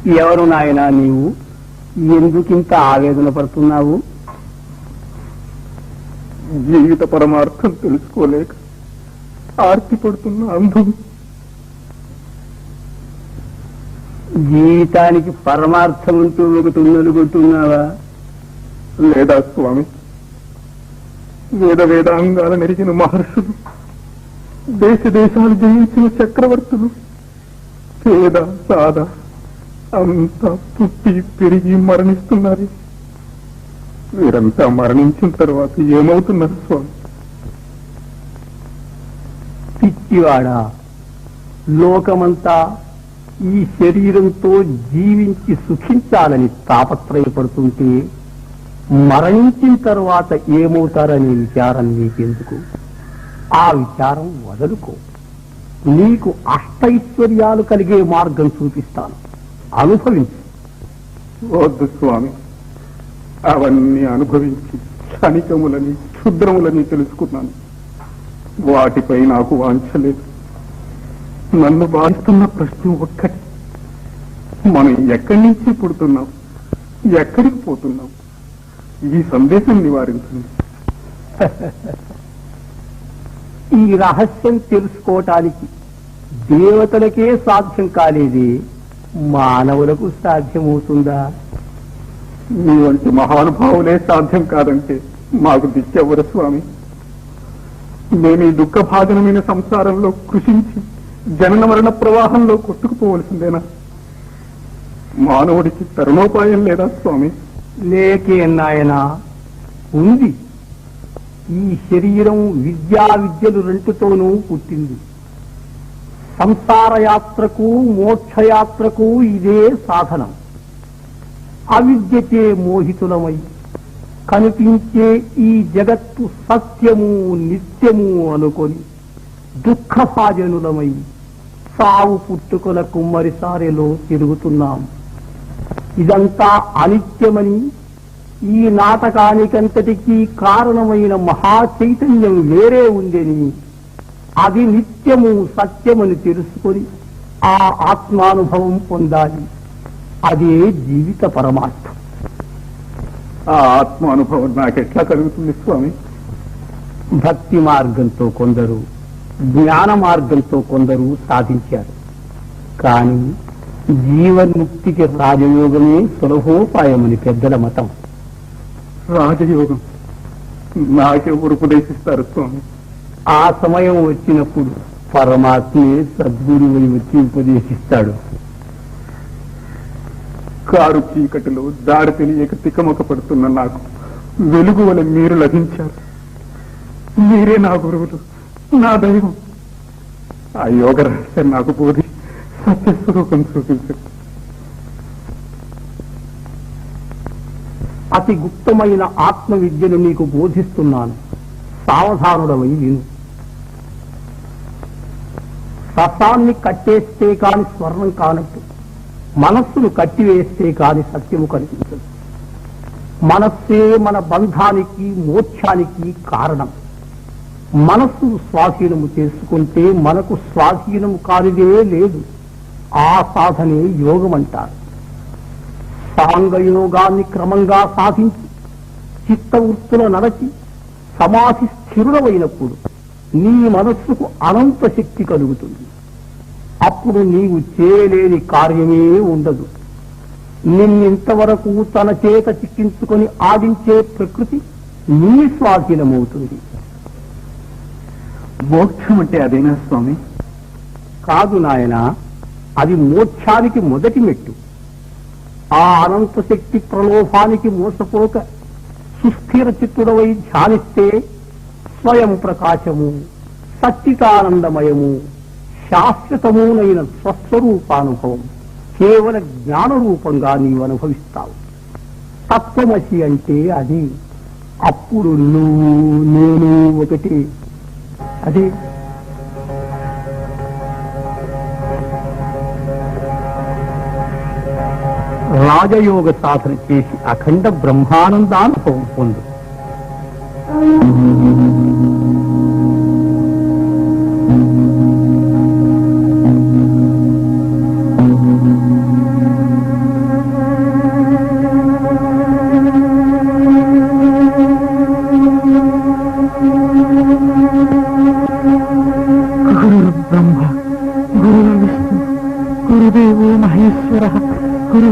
ఎవరు నాయనా నీవు? ఎందుకింత ఆవేదన పడుతున్నావు? జీవిత పరమార్థం తెలుసుకోలేక ఆర్తి పడుతున్న అంధం. జీవితానికి పరమార్థం అంటూ ఒకటి ఉన్నలుగుతున్నావా? లేదా స్వామి, వేదాంగాల నెరిగిన మహర్షులు, దేశ దేశాలు జయించిన చక్రవర్తులు, పేద సాద అంతా పుట్టి పెరిగి మరణిస్తున్నారు. వీరంతా మరణించిన తర్వాత ఏమవుతున్నారు స్వామి? పిచ్చివాడా, లోకమంతా ఈ శరీరంతో జీవించి సుఖించాలని తాపత్రయపడుతుంటే మరణించిన తర్వాత ఏమవుతారనే విచారం నీకెందుకు? ఆ విచారం వదులుకో. నీకు అష్టైశ్వర్యాలు కలిగే మార్గం చూపిస్తాను, అనుభవించు. వద్దు స్వామి, అవన్నీ అనుభవించి క్షణికములని క్షుద్రములని తెలుసుకున్నాను. వాటిపై నాకు వాంఛ లేదు. నన్ను బాధిస్తున్న ప్రశ్న ఒక్కటి, మనం ఎక్కడి నుంచి పుడుతున్నాం, ఎక్కడికి పోతున్నాం? ఈ సందేశం నివారించండి. ఈ రహస్యం తెలుసుకోవటానికి దేవతలకే సాధ్యం కాలేదే మానవులకు సాధ్యమవుతుందా? మీ వంటి మహానుభావులే సాధ్యం కాదంటే మాకు దిక్కెవ్వరు స్వామి. మేము ఈ దుఃఖభాజనమైన సంసారంలో కృషించి జనన మరణ ప్రవాహంలో కొట్టుకుపోవలసిందేనా? మానవుడికి తరుణోపాయం లేదా స్వామి? లేకే నాయనా, ఉంది. ఈ శరీరం విద్యలు రెండుతోనూ పుట్టింది. సంసార యాత్రకు మోక్షయాత్రకు ఇదే సాధనం. అవిద్యచే మోహితులమై కనిపించే ఈ జగత్తు సత్యము నిత్యము అనుకొని దుఃఖభాజనులమై సావు పుట్టుకల కుమ్మరిసారెలో తిరుగుతున్నాం. ఇదంతా అనిత్యమని, ఈ నాటకానికంతటికీ కారణమైన మహా చైతన్యం వేరే ఉందని, అది నిత్యము సత్యమని తెలుసుకొని ఆ ఆత్మానుభవం పొందాలి. అదే జీవిత పరమార్థం. ఆ ఆత్మానుభవం నాకెట్లా కలుగుతుంది స్వామి? భక్తి మార్గంతో కొందరు, జ్ఞాన మార్గంతో కొందరు సాధించారు. కానీ జీవన్ముక్తికి రాజయోగమే సులభోపాయమని పెద్దల మతం. రాజయోగం నాకెవరు ఉపదేశిస్తారు స్వామి? ఆ సమయం వచ్చినప్పుడు పరమాత్మే సద్గురువుని వచ్చి ఉపదేశిస్తాడు. కారు చీకటిలో దారి తెలియక తికమక పడుతున్న నాకు వెలుగు వలె మీరు లభించారు. మీరే నా గురువులు, నా దైవం. ఆ యోగ రహస్యం నాకు బోధి సత్యస్వరూపం చూపించండి. అతి గుప్తమైన ఆత్మ విద్యను నీకు బోధిస్తున్నాను, సావధానుడమై విను. రసాన్ని కట్టేస్తే కాని స్వర్ణం కానట్టు మనస్సును కట్టివేస్తే కాని సత్యము కనిపించదు. మనస్సే మన బంధానికి మోక్షానికి కారణం. మనస్సు స్వాధీనము చేసుకుంటే మనకు స్వాధీనము కానిదే లేదు. ఆ సాధనే యోగమంటారు. సాంగయోగాన్ని క్రమంగా సాధించి చిత్తవృత్తుల నడచి సమాధి స్థిరుడమైనప్పుడు నీ మనస్సుకు అనంత శక్తి కలుగుతుంది. అప్పుడు నీవు చేయలేని కార్యమే ఉండదు. నిన్నింతవరకు తన చేత చిక్కించుకొని ఆడించే ప్రకృతి నీ స్వాధీనమవుతుంది. మోక్షం అంటే అదేనా స్వామి? కాదు నాయనా, అది మోక్షానికి మొదటి మెట్టు. ఆ అనంత శక్తి ప్రలోభానికి మోసపోక సుస్థిర చిత్తుడవై ధ్యానిస్తే స్వయం ప్రకాశము, సచ్చితానందమయము, శాశ్వతమునైన స్వస్వరూపానుభవం కేవల జ్ఞాన రూపంగా నీవు అనుభవిస్తావు. తత్వమసి అంటే అది. అప్పుడు నువ్వు నేను ఒకటి. అదే రాజయోగ సాధన చేసి అఖండ బ్రహ్మానందానుభవం పొందు. గురు బ్రహ్మ గురు విష్ణు గురుదేవో మహేశ్వర గురు